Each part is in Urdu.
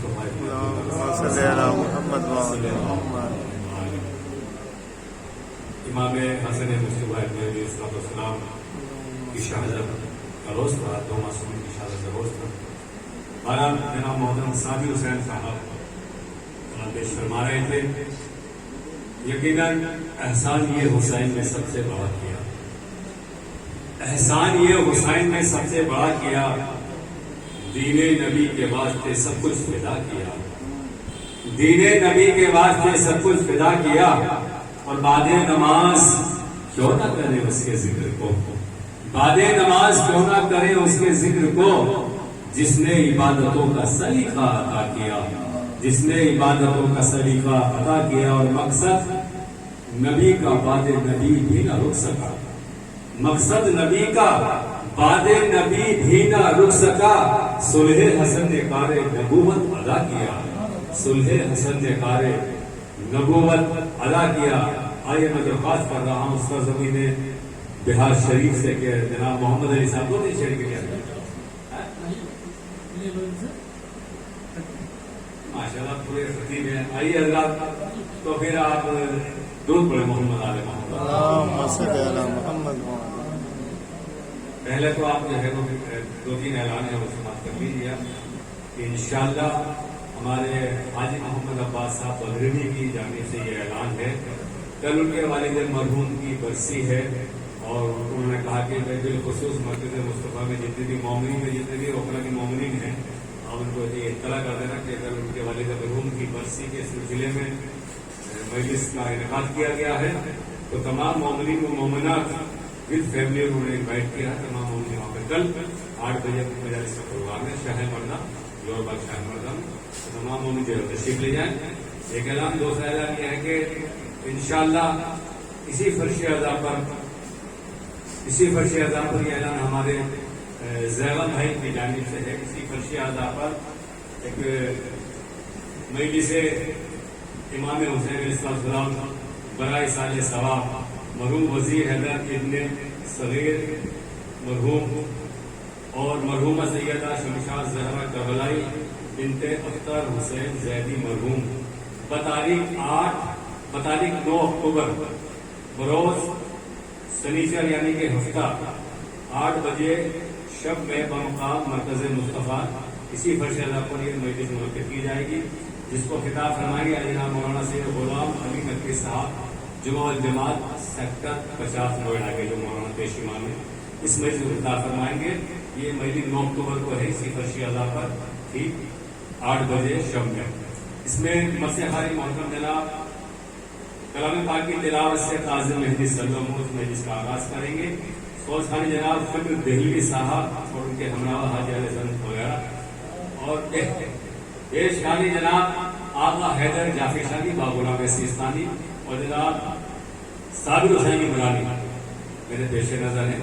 اللهم صل على محمد وعلى محمد. امام حسن مصطفیٰ علیہ السلام کی شہادت کا روز تھا، دو معصومین کی شہادت کا روز تھا. بہرحال جناب محترم صابر حسین صاحب پیش فرما رہے تھے، یقیناً احسان یہ حسین نے سب سے بڑا کیا، احسان یہ حسین نے سب سے بڑا کیا، دین نبی کے واسطے سب کچھ فدا کیا، دین نبی کے واسطے سب کچھ فدا کیا، اور بعد نماز کیوں نہ کرے اس کے ذکر کو، بعد نماز کیوں نہ کرے اس کے ذکر کو، جس نے عبادتوں کا سلیقہ عطا کیا، جس نے عبادتوں کا سلیقہ عطا کیا، اور مقصد نبی کا بعد نبی بھی نہ رک سکا، مقصد نبی کا بعد نبی بھی نہ رک سکا. صلح حسن نے کار نبوت ادا کیا، صلح حسن نے کار نبوت ادا کیا. آئیے میں درخواست کر رہا ہوں سر زمین بہار شریف سے کہ جناب محمد علی صاحب کو نہیں شریف کیا ماشاء اللہ پورے خطیب ہیں. آئیے حضرات، تو پھر آپ درود پڑھیں محمد علی محمد. اللهم صل على محمد وعلى. پہلے تو آپ جو ہے وہ دو تین اعلان ہے وہ سماعت کر لیجیے کہ انشاءاللہ ہمارے حاجی محمد عباس صاحب بغرینی کی جانب سے یہ اعلان ہے. کل ان کے والد مرحوم کی برسی ہے، اور انہوں نے کہا کہ بالخصوص مرکز مصطفیٰ میں جتنے بھی مومنین ہیں، جتنے بھی اوکھلا کے مومنین ہیں، آپ ان کو یہ اطلاع کر دینا کہ کل ان کے والد مرحوم کی برسی کے سلسلے میں مجلس کا انعقاد کیا گیا ہے. تو تمام مومنین و مومنات ود فیملی انہوں نے انوائٹ کیا ہے. تمام مومنین وہاں پہ کل 8 بجے مجلس کا پروگرام ہے، شاہ مردہ یور باغ شاہ مردہ. تمام مومن جو تشریف لے جائیں. ایک اعلان، دوسرا اعلان یہ ہے کہ انشاءاللہ اسی فرش اعضاء پر یہ اعلان ہمارے زیون بھائی کی جانب سے ہے. اسی فرش اعضاء پر ایک مجلس امام حسین علیہ السلام برائے سال ثواب مرحوم وزیر حیدر ابن صغیر مرحوم اور مرحومہ سیدہ شمشاد زہرا کربلائی بنت اختر حسین زیدی مرحوم بتاریخ 9 اکتوبر بروز سنیچر یعنی کہ ہفتہ 8 بجے شب میں بمقام مرکز مصطفیٰ اسی فرش اعضاء پر یہ مجلس منعقد کی جائے گی، جس کو خطاب فرمائیں گے جناب مولانا سید غلام علی نقوی صاحب جمعہ الجماعت سیکٹر 50 نوئیڈا کے جو مولانا پیش امام ہیں. اس مجلس کو خطاب فرمائیں گے. یہ مجلس 9 اکتوبر کو ہے اسی فرش اعضاء پر ٹھیک 8 بجے شب میں. اس میں مسیح خاری محترم جناب کلام پاک کی تلاوت سے قاضی مہدی سلم اس مجلس کا آغاز کریں گے. فوج خانی جناب فکر دہلوی صاحب اور ان کے ہمراہ حاجی علیہ سند وغیرہ، اور پیش خانی جناب آقا حیدر جعفری شاہی باغلام سیستانی اور جناب صابر حسین برانی میرے پیش نظر ہیں،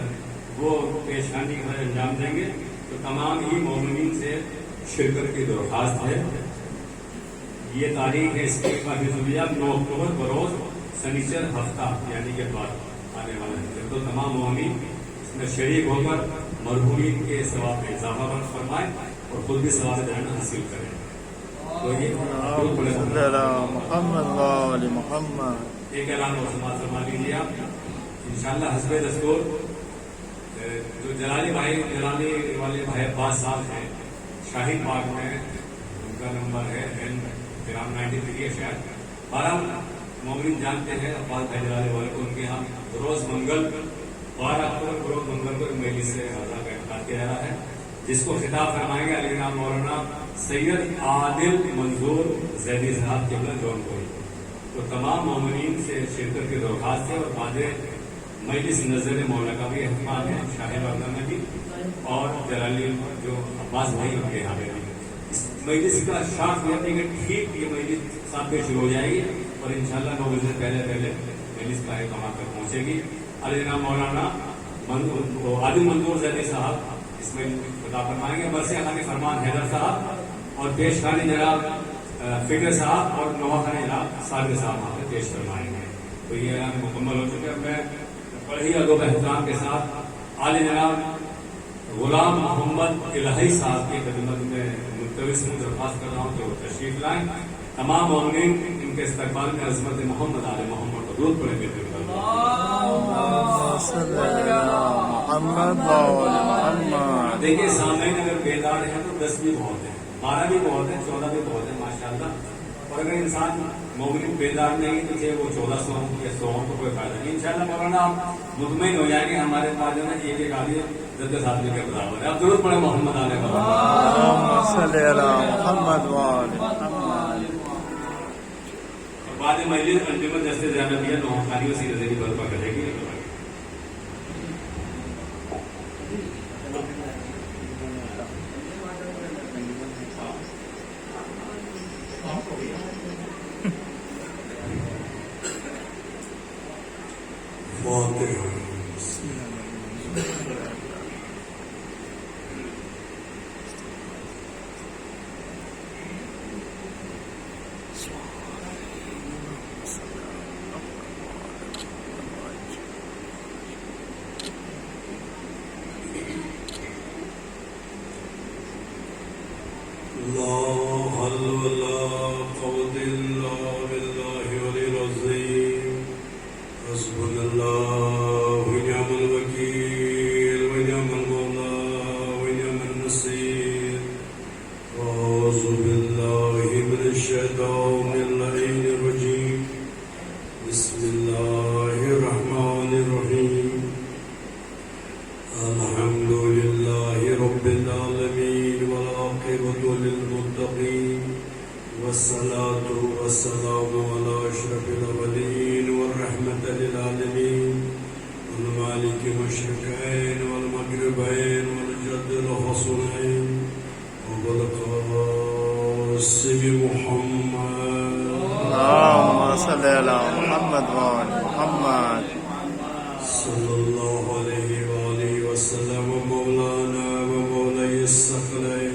وہ پیش خانی کا انجام دیں گے. تو تمام ہی مومنین سے شرکت کی درخواست ہے. یہ تاریخ ہے اس کے 9 اکتوبر بروز سنیچر ہفتہ یعنی کہ بعد آنے والا ہے. تو تمام مومنین اس میں شریک ہو کر مرحومین کے ثواب میں اضافہ فرمائیں اور خود بھی ثواب جانا حاصل کریں. تو محمد وعلى محمد. ایک اعلان اور سماعت فرما لیجیے آپ. انشاءاللہ حسب دستور جو جلالی والے بھائی عباس صاحب ہیں شاہین باغ میں، ان کا نمبر ہے گرام 93 ہے شاید. 12 مومنین جانتے ہیں عباس بھائی جلالی والے کو. ان کے یہاں روز منگل 12 اکتوبر روز منگل کو مجلس سے اعضاء کا انعقاد کیا جا رہا ہے، جس کو خطاب فرمائیں گے علی جناب مولانا سید عادل منظور زیدی صاحب قبلہ جونپوری. تو تمام مومنین سے شرکت کی درخواست ہے. اور بعد مجلس نظر مولا کا بھی اہتمام ہے شاہ مردہ میں بھی، اور جلالی جو عباس بھائی ان کے یہاں بھی. اس مجلس کا شارٹ یہ ہے کہ ٹھیک یہ مجلس 7 بجے شروع ہو جائے گی اور انشاءاللہ 9 بجے پہلے مجلس کا اہتمام تک پہنچے گی. علی جناب مولانا عادل منظور زیدی صاحب اس میں خطاب فرمائیں گے. برسیہ خانی فرمان حیدر صاحب اور پیش خانی جناب فکر صاحب اور نواں خانی جناب صابر صاحب وہاں پہ پیش فرمائیں گے. تو یہ اعلان مکمل ہو چکے. میں بڑے ہی ادب احترام کے ساتھ عالی جناب غلام محمد الہی صاحب کی خدمت میں ملتوی سے درخواست کر رہا ہوں کہ وہ تشریف لائیں. تمام مومنین ان کے استقبال میں عظمت محمد آل محمد کو درود پڑھیں گے. محمد محمد. دیکھیے سامعین اگر بیدار ہیں تو 10 بھی بہت ہیں, 12 بھی بہت ہیں, 14 بھی بہت ہیں ماشاءاللہ. اور اگر انسان مومن بیدار نہیں تو چاہے وہ 1400 ہوں یا 100 ہوں تو کوئی فائدہ نہیں. انشاءاللہ مولانا آپ مطمئن ہو جائیں گے ہمارے پاس جو ہے نا ایک آدمی 10 آدمی کے برابر ہے. آپ ضرور پڑھیں محمد آل محمد. اللهم صل على محمد وآل محمد. بعد مجلس انجمن جیسے زیادہ دیا تو ہم خالی اسی نظری برپا کرے گی. اللهم صل على محمد وآل محمد. صلى الله عليه وآله وسلم. مولانا ومولاي الثقلين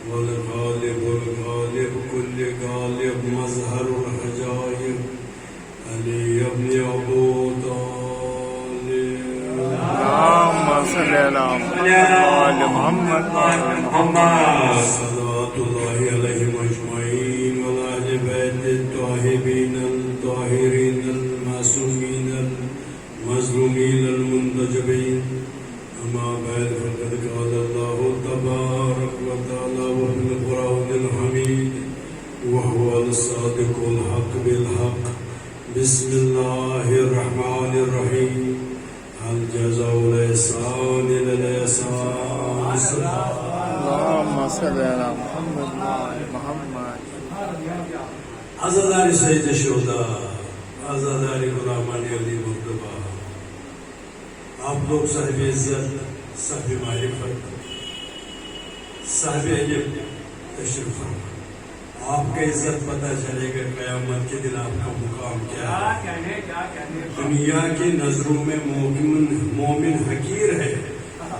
والغالب الغالب كل غالب مظهر الحجائب علي بن أبو طالب. اللهم صل على محمد وآل محمد. صلوات الله عليهم أجمعين وعلى بيت الطاهرين الطاهرين المعصومين المظلومين المنتجبين. أما بعد فقد قال الله تبارك وتعالى وفي القرآن الحميد وهو الصادق الحق بالحق. بسم الله الرحمن الرحيم. هل جزاء الإحسان إلا الإحسان. اللهم صل على محمد وآل محمد. عزاداری سید شہدا, عزاداری غلامان علی مرتبہ, آپ لوگ صاحب عزت, صاحب معرفت, صاحب علم تشریف فرما. آپ کا عزت پتہ چلے گا قیامت کے دن آپ کا مقام کیا ہے. دنیا کی نظروں میں مومن حقیر ہے,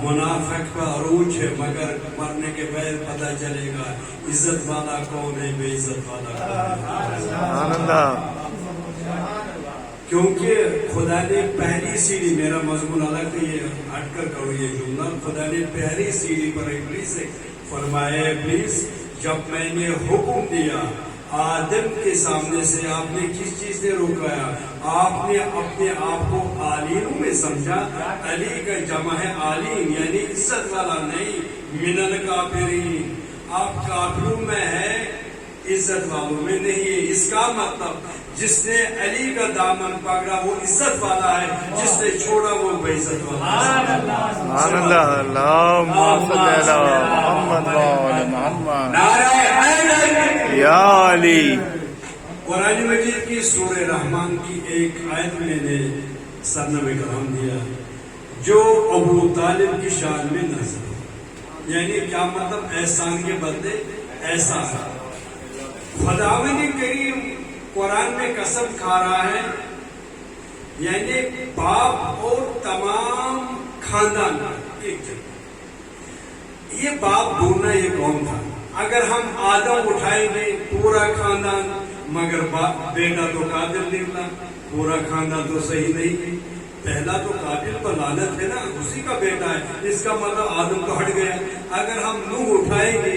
منافق کا عروج ہے, مگر مرنے کے بعد پتہ چلے گا عزت والا کون ہے, بے عزت والا کون ہے. سبحان اللہ. کیونکہ خدا نے پہلی سیڑھی, میرا مضمون الگ ہے, یہ ہٹ کر کرو یہ جملہ, خدا نے پہلی سیڑھی پر ابلیس سے فرمایا, ابلیس جب میں نے حکم دیا آدم کے سامنے سے آپ نے کس چیز سے روکایا؟ آپ نے اپنے آپ کو عالین میں سمجھا. علی کا جمع ہے عالین, یعنی عزت والا نہیں. من الکافرین, آپ کافروں میں ہے, عزت والوں میں نہیں ہے. اس کا مطلب جس نے علی کا دامن پکڑا وہ عزت والا ہے, جس نے چھوڑا وہ بے عزت والا ہے. سبحان اللہ. اللهم صل على محمد وآل محمد. نعرہ حیدر. یا علی. قرآن مجید کی سورہ رحمان کی ایک آیت میں نے سرنامہ کلام دیا جو ابو طالب کی شان میں نازل ہو. یعنی کیا مطلب؟ احسان کے بدلے احسان. خداوند کریم قرآن میں قسم کھا رہا ہے, یعنی باپ اور تمام خاندان ایک جگہ. یہ باپ ڈھونڈنا یہ کون تھا؟ اگر ہم آدم اٹھائیں گے پورا خاندان, مگر بیٹا تو قابل نکلا, پورا خاندان تو صحیح نہیں ہے. پہلا تو قابل پر لعنت ہے نا, اسی کا بیٹا ہے, اس کا مطلب آدم تو ہٹ گیا. اگر ہم نوح اٹھائیں گے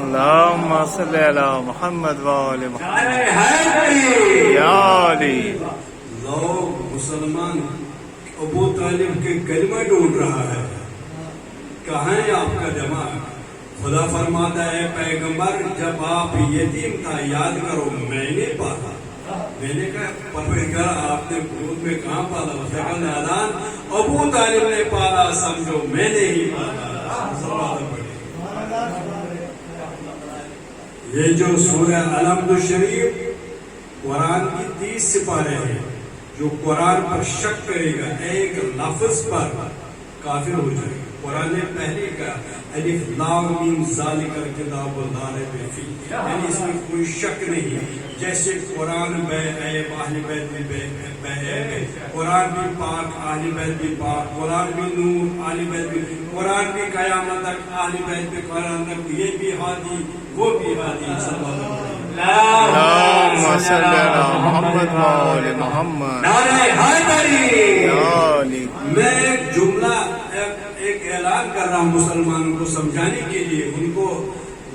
اللهم صل على محمد وآل محمد یا علی. لوگ مسلمان ابو طالب کے کلمہ ڈھونڈ رہا ہے، کہاں ہے آپ کا دماغ؟ خدا فرماتا ہے پیغمبر جب آپ یتیم تھا یاد کرو میں نے پالا. میں نے کہا پروردگار آپ نے گود میں کہاں پالا؟ اس نے کہا نادان ابو طالب نے پالا، سمجھو میں نے ہی پالا. یہ جو سورہ الحمد شریف قرآن کی 30 سپارے ہیں، جو قرآن پر شک کرے گا ایک لفظ پر کافر ہو جائے گا. قرآن نے پہلے کہا الف لام میم ذالک الکتاب لا ریب فیہ، یعنی اس میں کوئی شک نہیں. جیسے قرآن بے عیب اہل بیت بھی بے عیب، قرآن بھی پاک اہل بیت بھی پاک، قرآن بھی نور اہل بیت بھی، قرآن بھی قیامت تک اہل بیت بھی قرآن تک، یہ بھی ہادی وہ بھی ہادی. صلی اللہ علیہ وسلم اللهم صل على محمد وآل محمد یا علی. میں ایک جملہ ایک اعلان کر رہا ہوں مسلمانوں کو سمجھانے کے لیے، ان کو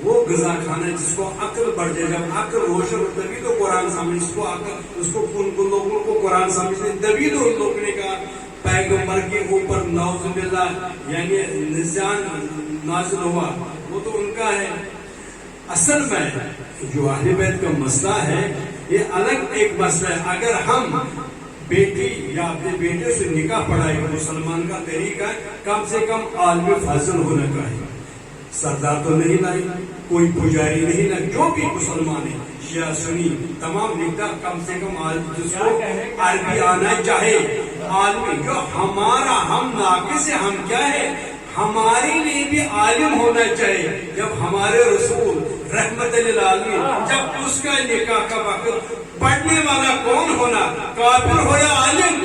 وہ غذا کھانا جس کو عقل بڑھ جائے. جب عقل روشن ہو تبھی تو قرآن سمجھ، اس کو عقل، اس کو کن لوگوں کو قرآن سمجھتے تبھی تو ان لوگوں نے کہا پیغمبر کے اوپر نعوذ باللہ یعنی نسیان نازل ہوا، وہ تو ان کا ہے. اصل میں جو اہل بیت کا مسئلہ ہے یہ الگ ایک مسئلہ ہے. اگر ہم بیٹی یا اپنے بیٹے سے نکاح پڑھائے، مسلمان کا طریقہ کم سے کم عالم فاضل ہونا چاہیے. سردار تو نہیں لائی، کوئی پجاری نہیں لائی، جو بھی مسلمان ہے شیعہ سنی تمام نکاح کم سے کم عالم، جس کو عربی آنا چاہے عالم. جو ہمارا ہم ناقص ہے، ہم کیا ہے، ہمارے لیے بھی عالم ہونا چاہیے. جب ہمارے رسول رحمت للعالمین جب اس کا نکاح کا وقت پڑھنے والا کون ہونا، کافر ہو یا عالم؟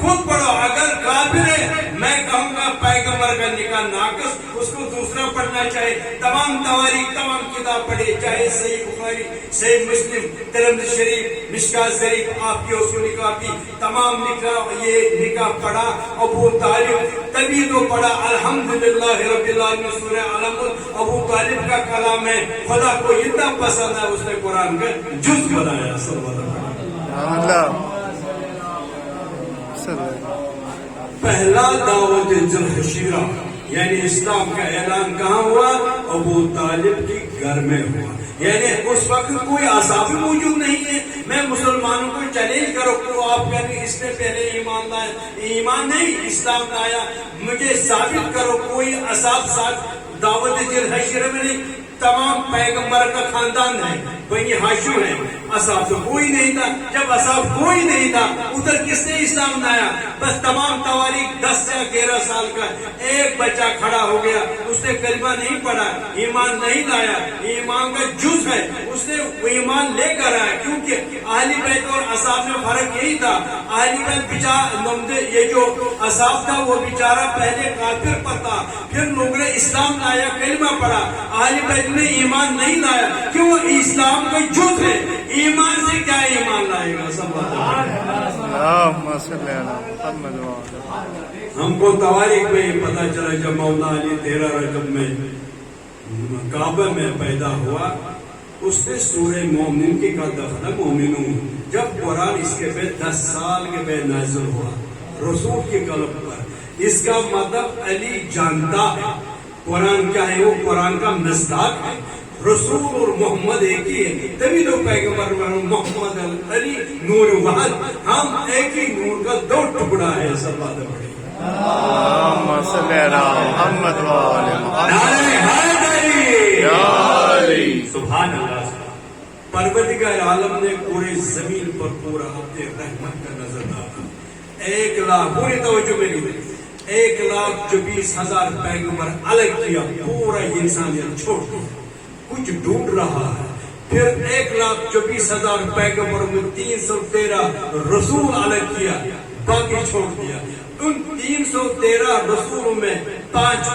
خود پڑھو. اگر کافر ہے میں کہوں گا پیغمبر کا نکاح ناقص، اس کو دوسرا پڑھنا چاہیے. تمام تواریخ تمام کتاب پڑھے، چاہے صحیح بخاری، صحیح مسلم، ترمذی شریف، مشکات شریف، آپ کے اصول نکاح کی تمام نکاح، یہ نکاح پڑھا ابو طالب تبھی تو پڑھا. الحمدللہ رب العالمین سورہ الحمد ابو طالب کا کلام ہے. خدا کو اتنا پسند ہے اس نے قرآن کا جز بنایا. اللہ پہلا دعوت ذوالحجیرہ یعنی اسلام کا اعلان کہاں ہوا؟ ابو طالب کی گھر میں ہوا. یعنی اس وقت کوئی اصحاب موجود نہیں ہے. میں مسلمانوں کو چیلنج کرو کہ آپ کہتے اس نے پہلے ایمان لایا، ایمان نہیں اسلام لایا. مجھے ثابت کرو کوئی اصحاب ساتھ دعوت ذوالحجیرہ میں نہیں. تمام پیغمبر کا خاندان ہے، بنی ہاشم ہے، اصحاب تو کوئی نہیں تھا. جب اصحاب کوئی نہیں تھا ادھر کس نے اسلام لایا؟ بس تمام تواریخ 10 سے 11 سال کا ایک بچہ کھڑا ہو گیا، اس نے کلمہ نہیں پڑھا، ایمان نہیں لایا، ایمان کا جز ہے، اس نے ایمان لے کر آیا. کیونکہ اہل بیت اور اصحاب میں فرق یہی تھا. اہل بیت بیچارہ یہ جو اصحاب تھا وہ بیچارہ پہلے کافر پر تھا، پھر لوگوں نے اسلام لایا، کلمہ پڑھا. اہل بیت نے ایمان نہیں لایا، کیوں؟ اسلام کا جز ہے. ایمان سے کیا ایمان لائے گا؟ سب اللهم صل على محمد وآل. ہم کو تواریخ میں پتہ چلا جب مولا علی 13 رجب میں کعبہ میں پیدا ہوا، اس نے سورہ مومنین کی کا دخل مومنون. جب قرآن اس کے بعد 10 سال کے بعد نازل ہوا رسول کے قلب پر، اس کا مطلب علی جانتا ہے قرآن کیا ہے، وہ قرآن کا مصداق ہے. رسول اور محمد ایک ہی ہے، تبھی تو پیغمبر محمد علی نور واحد، ہم ایک ہی نور کا 2 ٹکڑا ہے. سب بات بڑی اللهم صل على محمد وآل محمد یا علی. سبحان اللہ. پروردگار عالم نے پورے زمین پر پورا اپنے رحمت کا نظر ڈالا. 1 لاکھ پوری توجہ میری 1,24,000 پیغمبر الگ کیا، پورا انسانیت چھوڑ دیا، کچھ ڈھونڈ رہا ہے. پھر 1,24,000 پیغمبر میں 313 رسول الگ کیا، باقی چھوڑ دیا. ان 313 رسولوں میں 5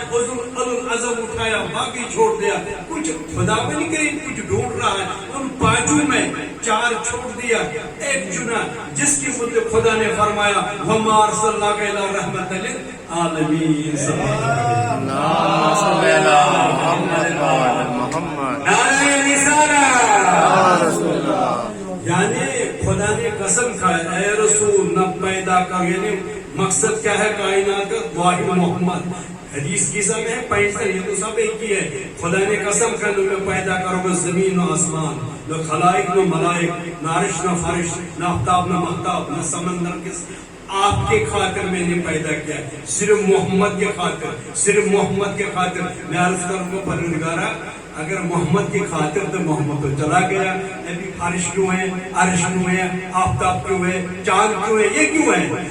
العزم اٹھایا, باقی چھوڑ دیا. کچھ خدا بنی کریم کچھ ڈھونڈ رہا ہے, ان 5 میں 4 چھوڑ دیا, ایک چنا جس کی مطلب خدا نے فرمایا وما ارسلناک الا رحمۃ للعالمین. اللهم صل على محمد وعلى محمد. نعرہ رسالہ. یا رسول اللہ. یعنی خدا نے قسم کھایا اے رسول نہ پیدا کر, یعنی مقصد کیا ہے کائنات کا, واحد محمد. حدیث کی سب ہے 65, یہ تو سب ایک ہی ہے. خدا نے قسم کھایا میں پیدا کروں گا زمین و آسمان, نہ خلائق نہ ملائک, نہ عرش نہ فرش, نہ آفتاب نہ مہتاب, نہ سمندر کے. آپ کے خاطر میں نے پیدا کیا, صرف محمد کے خاطر, صرف محمد کے خاطر. میں عرض کروں گا پروردگارا اگر محمد کی خاطر تو محمد تو چلا گیا, ابھی فرش کیوں ہے, عرش کیوں ہے, آفتاب کیوں ہے, چاند کیوں ہے, یہ کیوں ہے؟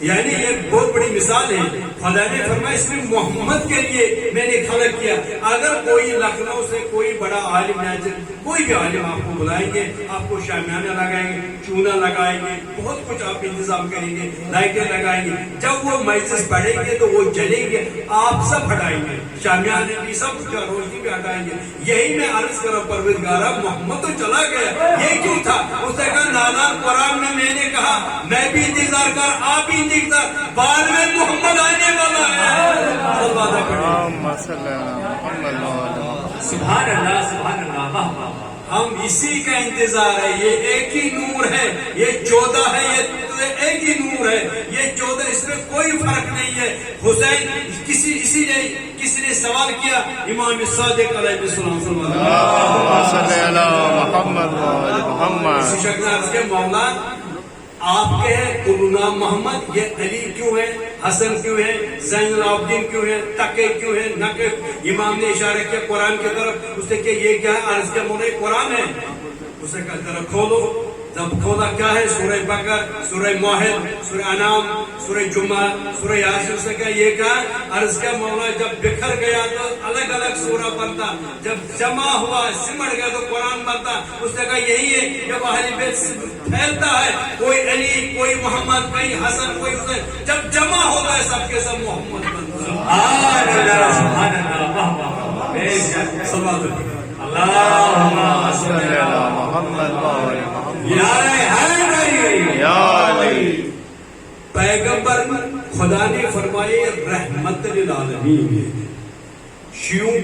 یعنی یہ بہت بڑی مثال ہے. خدا نے فرمایا صرف محمد کے لیے میں نے خلق کیا. اگر کوئی لکھنؤ سے کوئی بڑا عالم ناظر, کوئی بھی عالم آپ کو بلائیں گے, آپ کو شامیانہ لگائیں گے, چونا لگائیں گے, بہت کچھ آپ انتظام کریں گے, لائٹیں لگائیں گے. جب وہ مجلس پڑھیں گے تو وہ جلیں گے, آپ سب ہٹائیں گے, شامیانے بھی سب کچھ روشنی بھی ہٹائیں گے. یہی میں عرض کروں پروردگارا محمد تو چلا گیا, یہ کیوں تھا؟ اس نے کہا نانا قرآن میں نے کہا میں بھی انتظار کر, آپ بھی انتظار, بعد میں محمد آنے والا ہے. اللهم صل على محمد وعلى محمد. سبحان اللہ سبحان اللہ. واہ واہ. ہم اسی کا انتظار ہے. یہ ایک ہی نور ہے, یہ 14 ہے, یہ ایک ہی نور ہے, یہ 14, اس میں کوئی فرق نہیں ہے. حسین کسی نے سوال کیا امام صادق علیہ السلام صلی اللہ علیہ وسلم, اللهم صل على محمد وعلى محمد. اسی شکل عرض کے مولا آپ کے قلنا محمد, یہ علی کیوں ہے, حسن کیوں ہے, زین العابدین کیوں ہے, تقی کیوں ہے, نقی. امام نے اشارہ کیا قرآن کی طرف, اس نے کہ یہ کیا ہے, عرض کے مولا قرآن ہے. اس نے کہا ذرا کھولو. جب کھولا کیا ہے, سورہ بقرہ, سورہ موحد, سورہ انعام, سورہ جمعہ, سورہ یاسین. اس نے کہا یہ کیا ہے, عرض کیا مولا جب بکھر گیا تو الگ الگ سورہ بنتا, جب جمع ہوا سمٹ گیا تو قرآن بنتا. اس نے کہا یہی ہے جب اہل بیت پھیلتا ہے, کوئی علی, کوئی محمد, کوئی حسن, کوئی حسین, جب جمع ہوتا ہے سب کے سب محمد بنتا ہے. سبحان اللہ سبحان اللہ. واہ واہ. بے شک. صلوات اللہ. اللهم صل على محمد وعلى محمد. یا علی. پیغمبر خدا نے فرمائے رحمت للعالمین. شیعوں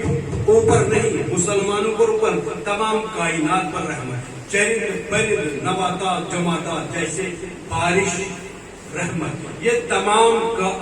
اوپر نہیں, مسلمانوں پر اوپر, تمام کائنات پر رحمت. چرند پرند نباتات جماعتات جیسے بارش رحمت, یہ تمام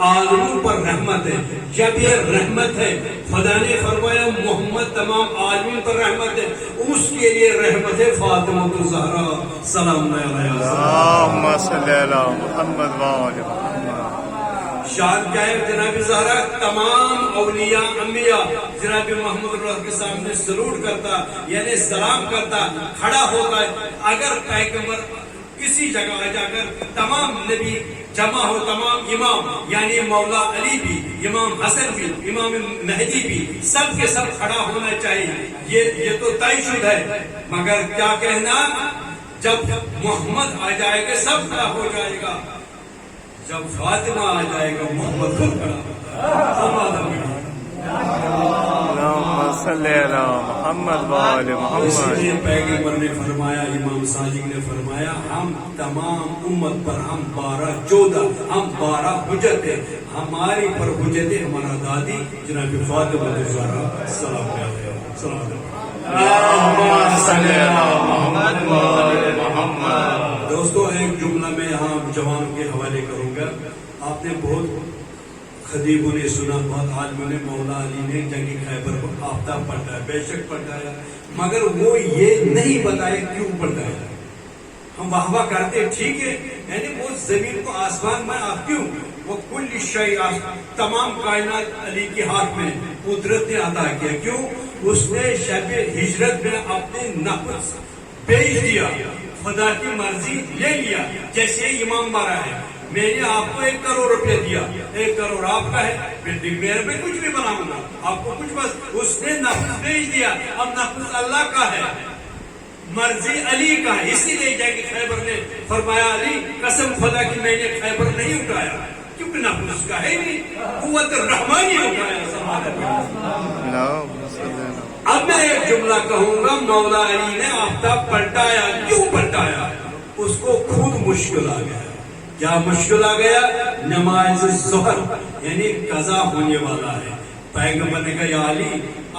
عالموں پر رحمت ہے. جب یہ رحمت ہے, خدا نے فرمایا محمد تمام عالموں پر رحمت ہے, اس کے لیے رحمت ہے فاطمہ الزہرا سلام اللہ علیہا. اللهم صل على محمد وعلى محمد. شان کیا ہے جناب زہرا, تمام اولیاء انبیاء جناب محمد اللہ کے سامنے سلوٹ کرتا, یعنی سلام کرتا, کھڑا ہوتا ہے. اگر پیغمبر کسی جگہ جا کر تمام نبی جمع ہو, تمام امام یعنی مولا علی بھی, امام حسن بھی, امام مہدی بھی, سب کے سب کھڑا ہونا چاہیے. یہ تو طے شدہ ہے. مگر کیا کہنا, جب محمد آ جائے گا سب کھڑا ہو جائے گا, جب فاطمہ آ جائے گا محمد خود کھڑا ہوگا. اللهم صل على محمد وعلى اس محمد. لیے پیغمبر نے فرمایا, امام صادق نے فرمایا, ہم تمام امت پر ہم 14 ہم 12 حجت ہیں. ہماری پر حجت ہے ہمارا دادی جناب فاطمہ الزہرا سلام علیہا. سلام علیہا. اللهم صل على محمد وعلى محمد. دوستو ایک جملہ میں یہاں جوان کے حوالے کروں گا. آپ نے بہت خطیبوں نے سنا, بہت عالموں نے, مولا علی نے جنگ خیبر کو آفتاب پڑھایا, بے شک پڑھایا, مگر وہ یہ نہیں بتایا کیوں پڑھایا. ہم واہ واہ کرتے ٹھیک ہے, یعنی وہ زمین کو آسمان میں آپ کیوں, وہ کل شیء تمام کائنات علی کے ہاتھ میں قدرت نے عطا کیا. کیوں, اس نے شب ہجرت میں اپنے نفس بیچ دیا, خدا کی مرضی لے لیا. جیسے امام مارا ہے, میں نے آپ کو 1 کروڑ روپیہ دیا, 1 کروڑ آپ کا ہے, میرے میں کچھ بھی بناؤں گا, آپ کو کچھ, بس اس نے نفس بیچ دیا, اب نفس اللہ کا ہے. مرضی علی کا ہے. اسی لیے جا کے خیبر نے فرمایا علی قسم خدا کی میں نے خیبر نہیں اٹھایا کیونکہ نفس اس کا ہے نہیں, قوت رحمانی اٹھایا. اب میں ایک جملہ کہوں گا, مولا علی نے آفتاب پلٹایا. کیوں پلٹایا؟ اس کو خود مشکل آ گیا. کیا مشکل آ گیا؟ نماز ظہر یعنی قضا ہونے والا ہے. پیغمبر نے کہا یا علی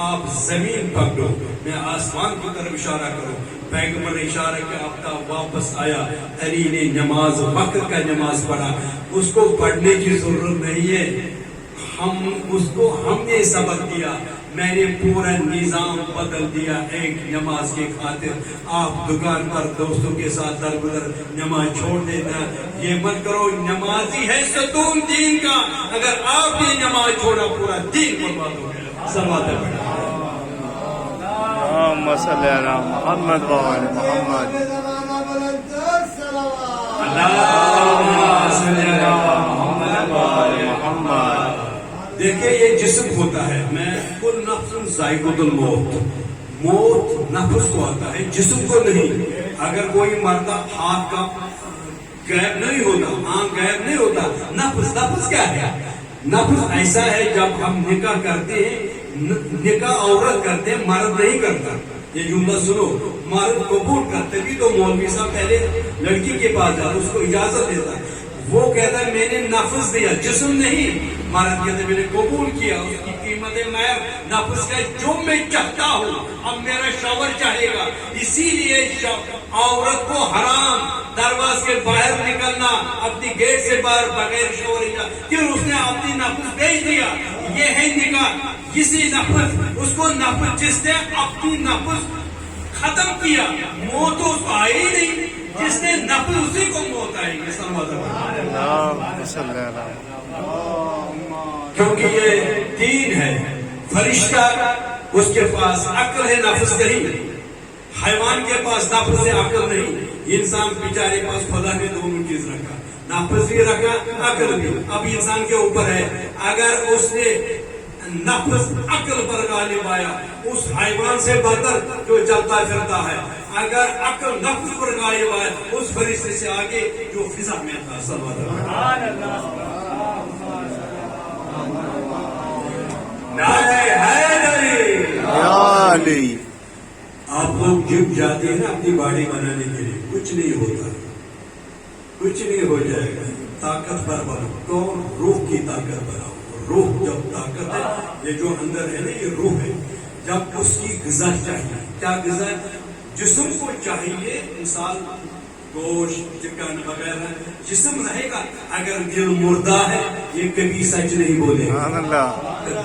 آپ زمین پکڑو, میں آسمان کی طرف اشارہ کروں. پیغمبر نے اشارہ کیا, آفتاب واپس آیا. علی نے نماز وقت کا نماز پڑھا. اس کو پڑھنے کی ضرورت نہیں ہے, ہم نے سبق دیا. میں نے پورا نظام بدل دیا ایک نماز کی خاطر. آپ دکان پر دوستوں کے ساتھ در بدر نماز چھوڑ دینا, یہ مت کرو. نمازی ہے ستون دین کا, اگر آپ نے نماز چھوڑا پورا دین برباد ہو گیا. سلوات پڑھیں. اللهم صل على محمد وعلى محمد. اللهم صل على محمد وعلى محمد. دیکھیں یہ جسم ہوتا ہے, میں کل نفس ذائقۃ الموت, موت نفس کو آتا ہے جسم کو نہیں. اگر کوئی مرتا ہاتھ کا غائب نہیں ہوتا, آنکھ غائب نہیں ہوتا. نفس کیا ہے؟ نفس ایسا ہے جب ہم نکاح کرتے ہیں, نکاح عورت کرتے ہیں مرد نہیں کرتا. یہ جملہ سنو, مرد قبول کرتے بھی تو مولوی صاحب پہلے لڑکی کے پاس جاتا, اس کو اجازت دیتا. وہ کہتا ہے میں نے نفس دیا, جسم نہیں. مرد کہتے میں نے قبول کیا, اس کی قیمت میں نفس کا جو میں چاہتا ہوں, اب میرا شوہر چاہے گا. اسی لیے عورت کو حرام دروازے کے باہر نکلنا, اپنی گیٹ سے باہر بغیر شوہر, کیوں اس نے اپنی نفس بیچ دیا. یہ ہے نکاح. کسی نفس, اس کو نفس جس نے اپنی نفس ختم کیا, موت تو اس کو آئی نہیں. جس نے نفس اسی کو موت آئے گی. کیونکہ یہ دین ہے. فرشتہ اس کے پاس عقل ہے, نفس نہیں. حیوان کے پاس نفس ہے, عقل نہیں. انسان بیچارے پاس خدا نے دونوں چیز رکھا, نفس بھی رکھا, عقل بھی. اب انسان کے اوپر ہے, اگر اس نے نفس عقل پر غالب آیا, اس حیوان سے بدتر جو چلتا پھرتا ہے. اگر عقل نفس پر غالب آیا, اس فرشتے سے آگے جو فضا میں تھا. سبحان اللہ. نعرہ حیدری یا علی. آپ لوگ جم جاتے ہیں نا اپنی باڑی بنانے کے لیے, کچھ نہیں ہوتا, کچھ نہیں ہو جائے گا. طاقت پر بنو, تو روح کی طاقت بناؤ. روح جب طاقت ہے, یہ جو اندر ہے نا یہ روح ہے. جب اس کی غذا چاہیے, کیا غذا؟ جسم کو چاہیے مثال گوشت چکن وغیرہ, جسم رہے گا. اگر دل مردہ ہے یہ کبھی سچ نہیں بولے گا,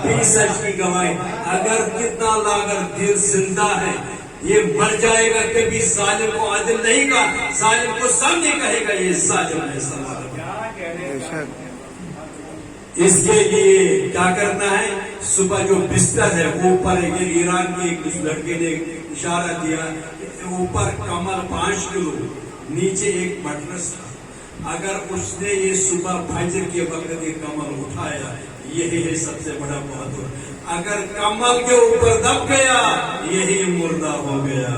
کبھی سچ کی گواہی. اگر کتنا لاگر دل زندہ ہے یہ مر جائے گا, کبھی ظالم کو عادل نہیں کہا, ظالم کو سامنے کہے گا یہ ظالم ہے. اس کے لیے کیا کرنا ہے؟ صبح جو بستر ہے اوپر, ایران کے ایک لڑکے نے اشارہ دیا, اوپر کمل 5 کلو, نیچے ایک مٹرس تھا. اگر اس نے یہ صبح فجر کے وقت یہ کمل اٹھایا, یہی ہے سب سے بڑا بہادر. اگر کمل کے اوپر دب گیا یہی مردہ ہو گیا.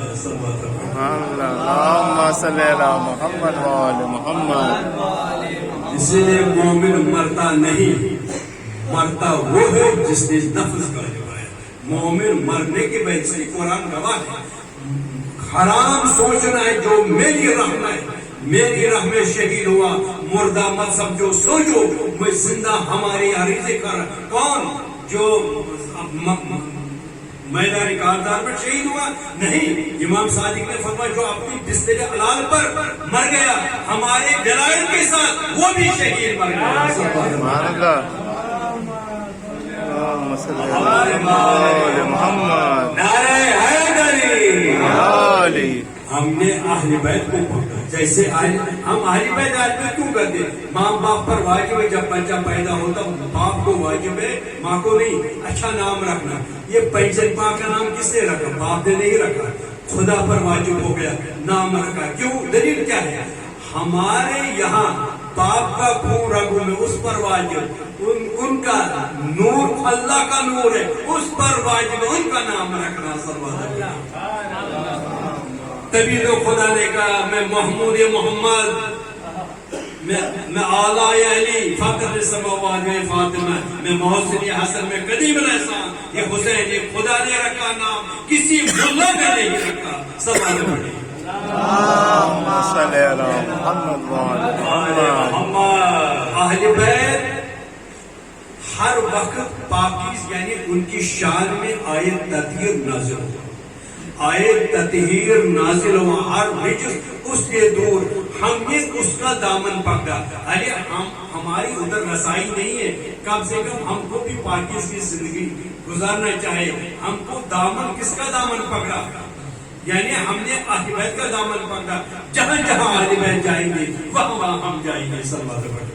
اللهم صل على محمد وعلى محمد. اسی لیے مومن مرتا نہیں, مرتا وہ ہے جس نے نفس کا جوایا. مومن مرنے کے بعد سے قرآن گواہ ہے. حرام سوچنا ہے جو میری راہ میں, میری راہ میں شہید ہوا, مردہ مت سمجھو, سوچو میں زندہ ہماری عریضے کر. کون جو میدان کارزار پر شہید ہوا؟ نہیں. امام صادق نے فرمایا جو اپنی بستر حلال پر مر گیا ہمارے دلائل کے ساتھ وہ بھی شہید مر گیا. سبحان اللہ. اللهم صل على محمد. نعرہ حیدری یا علی. ہم نے اہل بیت کو پکڑا. جیسے ہم اہل بیت آدمی کیوں کرتے ہیں؟ ماں باپ پر واجب ہے, جب بچہ پیدا ہوتا باپ کو واجب ہے, ماں کو نہیں. اچھا نام رکھنا, یہ پنجن پاک کا نام کس نے رکھا؟ باپ نے نہیں رکھا, خدا پر واجب ہو گیا, نام رکھا. کیوں؟ دلیل کیا ہے؟ ہمارے یہاں باپ کا خون رگوں میں, اس پر واجب, ان کا نور اللہ کا نور ہے, اس پر واجب ان کا نام رکھنا. سب نبی تو خدا نے کہا میں محمود محمد، میں اعلیٰ علی فخر سماوات میں فاطمہ، میں محسن حسن میں قدیم الاحسان، یہ حسین یہ خدا نے رکھا نام، کسی ملا نے نہیں رکھا. سوال پڑھیں اللهم صل على محمد وعلى محمد. اہل بیت ہر وقت پاکیز یعنی ان کی شان میں آیت تطہیر نازل ہو، آیت تطہیر نازل ہو، ہر رجس اس سے دور. ہم نے اس کا دامن پکڑا. ارے ہماری ادھر رسائی نہیں ہے، کم سے کم ہم کو بھی پاکیز کی زندگی گزارنا چاہے. ہم کو دامن کس کا دامن پکڑا؟ یعنی ہم نے اہل بیت کا دامن پکڑا. جہاں جہاں اہل بیت جائیں گے وہاں وہاں ہم جائیں گے. صلوات پڑھیں.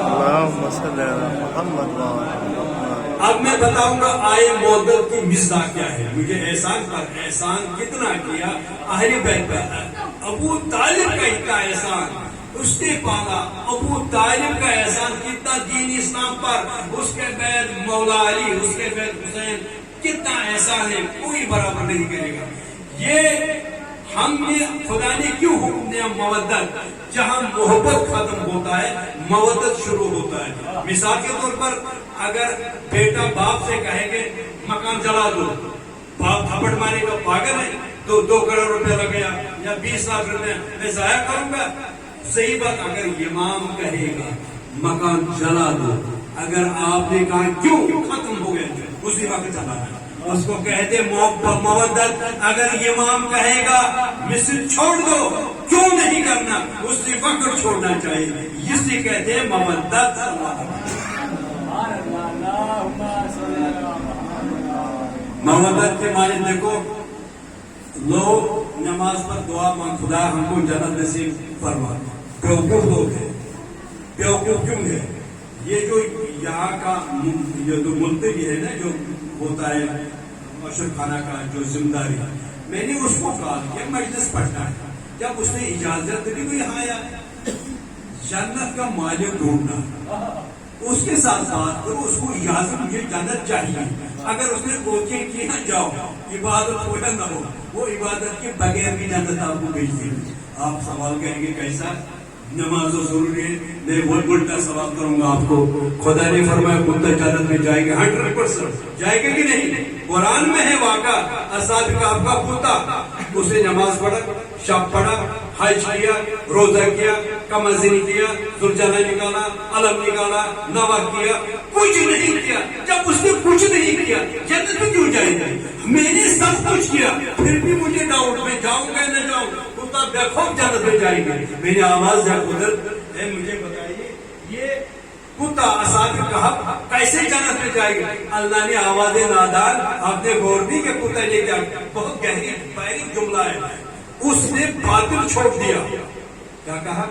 اللهم صل على محمد وعلى محمد. اب میں بتاؤں گا آئے مودت کی مزاح کیا ہے. مجھے احسان پر احسان کتنا کیا اہل بیت کا. ابو طالب کا اتنا احسان اس نے پالا. ابو طالب کا احسان کتنا دین اسلام پر. اس کے بعد مولا علی، اس کے بعد حسین. کتنا احسان ہے، کوئی برابر نہیں کرے گا. یہ ہم نے خدا نے کیوں حکم دیا مودت؟ جہاں محبت ختم ہوتا ہے مودت شروع ہوتا ہے. مثال کے طور پر اگر بیٹا باپ سے کہے کہ مکان جلا دو، باپ تھپڑ مارے گا پاگل ہے، تو 2 کروڑ روپے لگ گیا یا 20 لاکھ روپے میں ضائع کروں گا. صحیح بات. اگر امام کہے گا مکان جلا دو، اگر آپ نے کہا کیوں ختم ہو گئے اسی وقت جلانا. اس کو کہتے مودت. اگر امام کہے گا مسجد چھوڑ دو، کیوں نہیں کرنا، اسی وقت چھوڑنا چاہیے. اسی کہتے ہیں مودت. مودت کے معنی دیکھو، لوگ نماز پر دعا مانگ خدا ہم کو جنت نصیب فرما. بیوقوف لوگ ہیں. بیوقوف کیوں ہے؟ یہ جو یہاں کا یہ جو ملتوی ہے نا، جو ہوتا ہے اشرف خانہ کا جو ذمہ داری، میں نے اس کو کہا کہ مجلس پڑھنا ہے. جب اس نے اجازت دی تو یہاں آیا. جنت کا مالک ڈھونڈنا، اس کے ساتھ بات کرو، اس کو اجازت مجھے جنت چاہیے. اگر اس نے اوکے کیا جاؤ عبادت ہو یا نہ ہو، وہ عبادت کے بغیر بھی جنت آپ کو بھیج دیں. آپ سوال کہیں گے کیسا؟ نماز و ضروری ہے. میں وہ الٹا سوال کروں گا آپ کو. خدا نے فرمایا کتا جنت میں جائے گا، 100% جائے گا کہ نہیں؟ قرآن میں ہے واقعہ. اصحاب کہف کا کتا، اس نے نماز پڑھا، شب پڑھا، حج کیا، روزہ کیا، کمزنی کیا، ذوالجلال نکالا، علم نکالا، نوا کیا، کچھ نہیں کیا. جب اس نے کچھ نہیں کیا جنت میں کیوں جائے گا؟ میں نے سب کچھ کیا پھر بھی مجھے ڈاؤٹ، میں جاؤں گا نہ جاؤں. کتا دیکھو جنت میں جائے گا. میں نے آواز دیا ادھر مجھے بتائیے یہ کتا اصحاب کہف کیسے جنت میں جائے گا؟ اللہ نے آواز نادان. آپ نے غور نہیں کہ کتا نے کیا؟ بہت گہری باریک جملہ ہے. اس نے باطل چھوڑ دیا. کیا کہا؟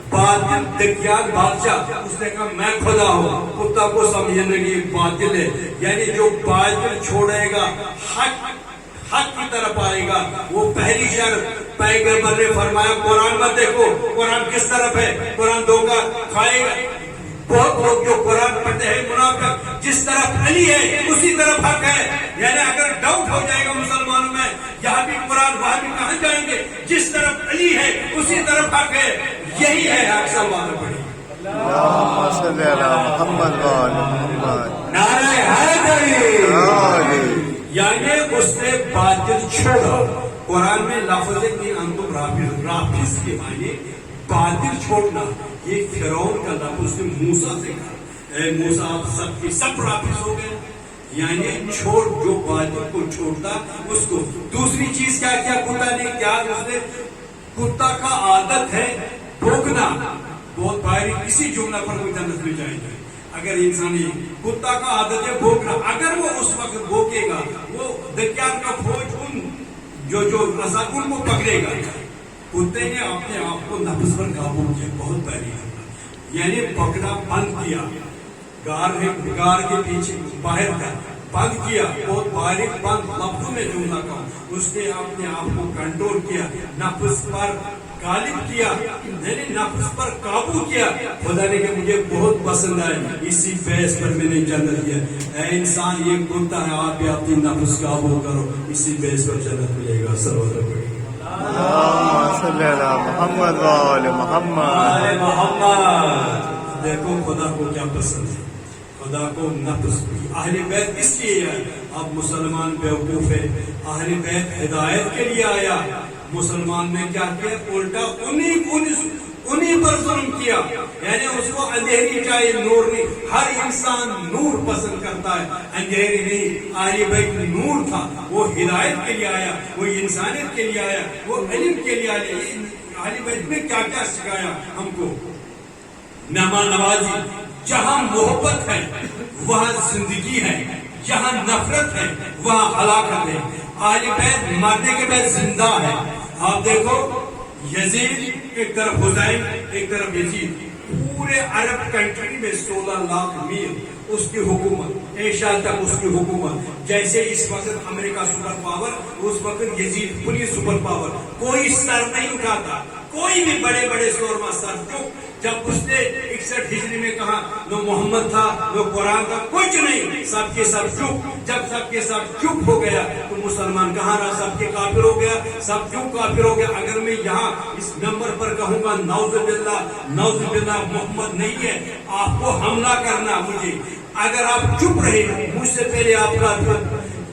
باطل. دکیان بادشاہ اس نے کہا میں خدا ہوں. کتا کو سمجھنے کی باطل ہے، یعنی جو باطل چھوڑے گا حق کی طرف آئے گا. وہ پہلی شرط پیغمبر نے فرمایا قرآن میں دیکھو قرآن کس طرف ہے. قرآن دھوکہ کھائے گا. بہت لوگ جو قرآن پڑھتے ہیں منافق، جس طرف علی ہے اسی طرف حق ہے. یعنی اگر ڈاؤٹ ہو جائے گا مسلمانوں میں یہاں بھی قرآن وہاں بھی کہاں جائیں گے؟ جس طرف علی ہے اسی طرف حق ہے. یہی ہے حق. سلمان پڑھی. اللهم صل على محمد وعلى محمد. نعرہ حیدری. یعنی اس نے باطل چھوڑا. قرآن میں لفظ ہے کہ انتم رافض کے معنی باطل چھوڑنا. یہ فرعون کا لفظ نے موسیٰ سے کہا اے موسیٰ آپ سب کے سب رافض ہو گئے. یعنی چھوڑ جو باطل کو چھوڑتا اس کو. دوسری چیز کیا کیا کتا نے؟ کیا اس نے کتا کا عادت ہے بھوکنا. بہت بھاری کسی جملہ پر کوئی جنت میں جائے گا. اگر انسانی کتا کا عادت ہے بھوکنا، اگر وہ اس وقت بھوکے گا وہ دکیان کا فوج ان جو رساکن کو پکڑے گا. کتے نے اپنے آپ کو نفس پر قابو کیا. بہت بھاری یعنی پکڑا بند کیا. گار کے پیچھے باہر کا بند کیا. بہت باریک بند لفظوں میں جملہ کا. اس نے اپنے آپ کو کنٹرول کیا، نفس پر غالب کیا، یعنی نفس پر قابو کیا. خدا نے کہ مجھے بہت پسند آئے، اسی فیض پر میں نے جنت دیا. اے انسان یہ کتا ہے، آپ بھی اپنی نفس قابو کرو، اسی فیض پر جنت ملے گا. سلوات پڑھیے. اللهم صل على محمد وآل محمد. آل محمد. دیکھو خدا کو کیا پسند ہے, خدا کو نہ پسند. اہل بیت اس لیے ہے, اب مسلمان بیوقوف ہے. اہل بیت ہدایت کے لیے آیا, مسلمان نے کیا کیا, الٹا انہیں پر ظلم کیا. یعنی اس کو اندھیری چاہیے, نور نہیں. ہر انسان نور پسند کرتا ہے, اندھیری نہیں. اہل بیت نور تھا, وہ ہدایت کے لیے آیا, وہ انسانیت کے لیے آیا, وہ علم کے لیے آیا. اہل بیت میں کیا کیا سکھایا ہم کو, مہمان نوازی. جہاں محبت ہے وہاں زندگی ہے, جہاں نفرت ہے وہاں ہلاکت ہے. اہل بیت مرنے کے بعد زندہ ہے. آپ دیکھو, یزید ایک طرف حسین ایک طرف یزید. پورے عرب کنٹری میں 16 لاکھ میل اس کی حکومت, ایشیا تک اس کی حکومت. جیسے اس وقت امریکہ سپر پاور, اس وقت یزید پوری سپر پاور. کوئی سر نہیں اٹھاتا, کوئی بھی بڑے بڑے شورما سر چپ. جب اس نے 61 ہجری میں کہا نہ محمد تھا نہ قرآن تھا, کچھ نہیں, سب کے سب چپ. جب سب کے سب چپ ہو گیا تو مسلمان کہاں رہا, سب کے کافر ہو گیا. سب کیوں کافر ہو گیا؟ اگر میں یہاں اس نمبر پر کہوں گا نعوذ باللہ محمد نہیں ہے, آپ کو حملہ کرنا مجھے. اگر آپ چپ رہے, مجھ سے پہلے آپ کافر.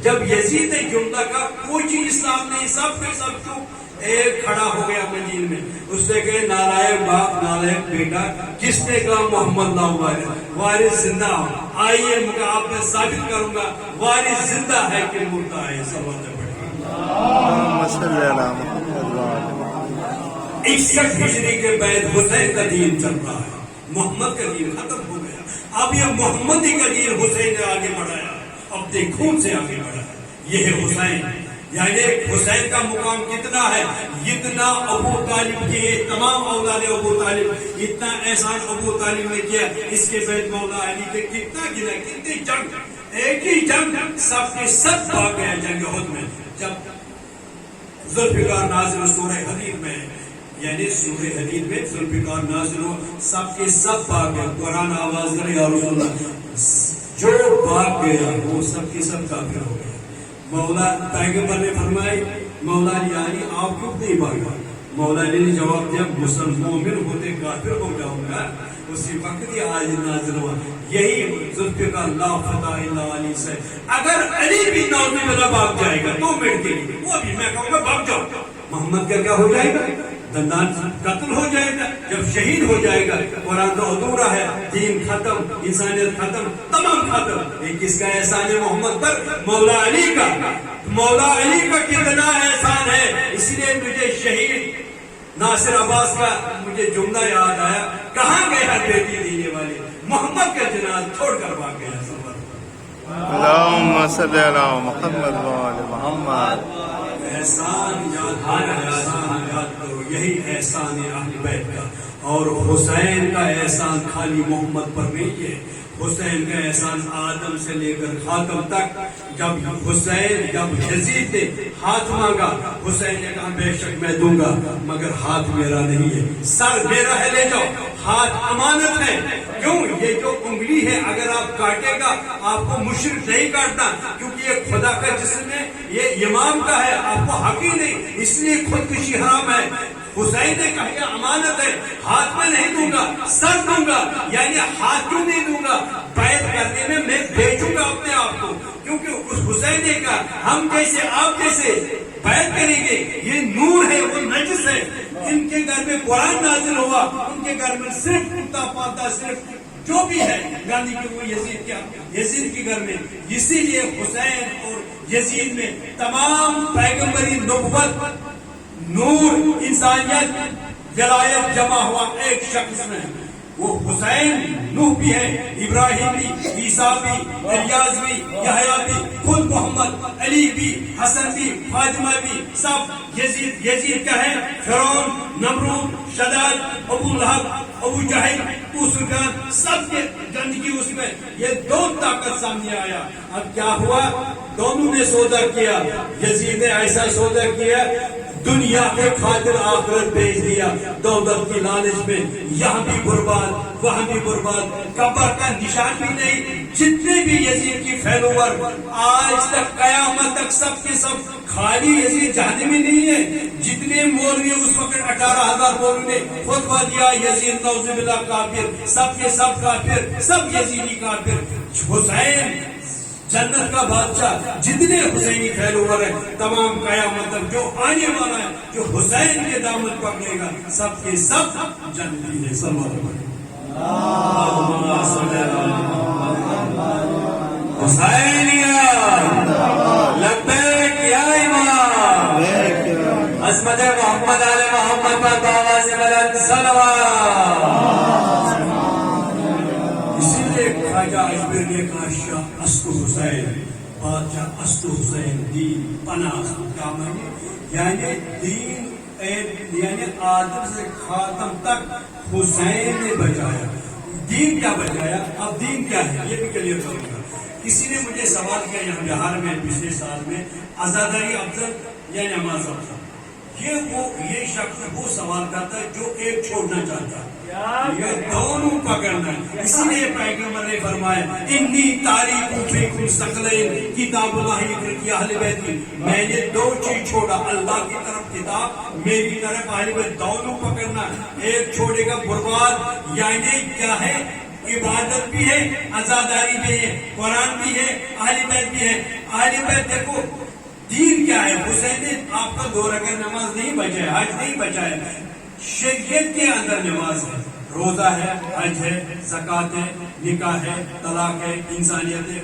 جب یزید نے جملہ کا کوئی چیز اسلام نہیں, سب کے سب چپ. ایک کھڑا ہو گیا مدین میں, اس نے کہے نالائق باپ نالائق بیٹا, کس نے کہا محمد لا وارث, وارث زندہ ہو. آئیے مجھے آپ میں ثابت کروں گا وارث زندہ ہے کہ مردہ ہے. اللهم صل على محمد وآل محمد. 61 ہجری کے بعد حسین کا دین چلتا ہے, محمد کا دین ختم ہو گیا. اب یہ محمدی کا دین حسین نے آگے بڑھایا, اپنے خون سے آگے بڑھایا. یہ ہے حسین. یعنی حسین کا مقام کتنا ہے, اتنا ابو طالب کے تمام اولاد ابو طالب, اتنا احسان ابو طالب نے کیا. اس کے بعد مولا علی کے کتنا گلا, کتنی جنگ, ایک ہی جنگ, سب کے سب بھاگ گئے جنگ احد میں. جب ذوالفقار نازل سورہ حدید میں, یعنی سورہ حدید میں ذوالفقار نازل ہو, سب کے سب بھاگ گئے. قرآن آواز کرے یا رسول اللہ, جو بھاگ گیا وہ سب کے سب کافر ہو گئے. مولا پیغمبر نے فرمائی مولا علی یعنی آپ کیوں نہیں بھاگا؟ مولا علی نے جواب دیا مومن ہوتے کافر ہو جاؤں گا. اسی وقت یہ آیت نازل ہوا. یہی ذوالفقار لا فتح الا علی سے. اگر علی بھی نوز میں بھاگ جائے گا 2 منٹ کے لیے, وہ بھی میں کہوں گا بھاگ جاؤ, محمد کا کیا ہو جائے گا, دندان قتل ہو جائے گا. جب شہید ہو جائے گا قرآن تو ادھورا ہے, دین ختم, انسانیت ختم, تمام ختم. یہ کس کا احسان ہے محمد پر؟ مولا علی کا. مولا علی کا کتنا احسان ہے. اس لیے مجھے شہید ناصر عباس کا مجھے جملہ یاد آیا, کہاں گئے ہیں بیٹی دینے والے, محمد کا جناز چھوڑ کر بھاگ گیا. اللهم صل على محمد وآل محمد. احسان یاد کرو, یہی احسان ہے اہل بیت کا. اور حسین کا احسان خالی محمد پر نہیں ہے, حسین کا احسان آدم سے لے کر خاتم تک. جب یزید نے ہاتھ مانگا, حسین نے کہا بے شک میں دوں گا, مگر ہاتھ میرا نہیں ہے, سر میرا ہے, لے جاؤ. ہاتھ امانت ہے. کیوں؟ یہ جو انگلی ہے اگر آپ کاٹے گا آپ کو مشرک نہیں کاٹنا, کیونکہ یہ خدا کا جسم ہے, یہ امام کا ہے, آپ کو حق ہی نہیں, اس لیے خودکشی حرام ہے. حسین نے کہا یہ امانت ہے, ہاتھ میں نہیں دوں گا, سر دوں گا. یعنی ہاتھ کیوں نہیں دوں گا؟ بیعت کرنے میں میں بیچوں گا اپنے آپ کو, کیونکہ اس حسین نے کہا ہم جیسے آپ جیسے بیعت کریں گے. یہ نور ہے, وہ نجس ہے. ان کے گھر میں قرآن نازل ہوا, ان کے گھر میں صرف کرتا پاتا, صرف جو بھی ہے گاندھی کی وہ یزید کے گھر میں. اسی لیے حسین اور یزید میں تمام پیغمبری نبوت, نور, انسانیت, ولایت جمع ہوا ایک شخص میں. وہ حسین نوح بھی ہے, ابراہیم بھی, عیسیٰ بھی, الیاس بھی, یحییٰ بھی, خود محمد, علی بھی, حسن بھی, فاطمہ بھی, سب یزید کا ہے. فرعون, نمرود, شداد, ابو لہب, ابو جہل, ابو سفیان, سب کے گندگی اس میں. یہ 2 طاقت سامنے آیا. اب کیا ہوا؟ دونوں نے سودا کیا. یزید نے ایسا سودا کیا, دنیا کے خاطر آخرت بھیج دیا. دولت کی لالچ میں یہاں بھی برباد, وہاں بھی برباد, قبر کا نشان بھی نہیں, جتنے بھی یزید کی فیلوور آج تک قیامت تک سب کے سب خالی یزید جہنمی نہیں ہے. جتنے مولوی اس وقت 18,000 مولوی نے فتویٰ دیا یزید نعوذ باللہ کافر، سب کے سب کافر، سب یزیدی کافر. حسین جنت کا بادشاہ، جتنے حسینی فیلوور ہیں تمام قیامت تک جو آنے والا ہے جو حسین کے دامن پکڑے گا سب کے سب جنتی ہے. صلی اللہ علیہ حسینیہ لبیک یا امام، عظمت محمد آل محمد پر آواز بلند صلوات. اسی لیے خواجہ اجمیر نے کہا شاہ اسد حسین، بادشاہ اسد حسین، دین پناہ کا معنی یعنی دین یعنی آدم سے خاتم تک حسین نے بچایا. دین کیا بچایا؟ اب دین کیا ہے یہ بھی کلیئر کروں گا. کسی نے مجھے سوال کیا یہاں بہار میں پچھلے سال میں عزاداری افضل یا نماز افضل. یہ شخص وہ سوال کرتا ہے جو ایک چھوڑنا چاہتا ہے، یہ دونوں پکڑنا ہے. اسی لیے پیغمبر نے فرمایا انی تاریخ فیکم ثقلین کتاب اللہ کی اہل بیت، میں نے دو چیز چھوڑا، اللہ کی طرف کتاب، میری طرف اہل بیت. دونوں پکڑنا. ایک چھوڑے گا برباد. یعنی کیا ہے؟ عبادت بھی ہے، عزاداری بھی ہے، قرآن بھی ہے، اہل بیت بھی ہے. اہل بیت دیکھو دین کیا ہے؟ حسین نے آپ کا 2 رکعت نماز نہیں بچایا، حج نہیں بچایا. شریعت کے اندر نماز ہے، روزہ ہے، حج ہے، زکوٰۃ ہے، نکاح ہے، طلاق ہے، انسانیت ہے.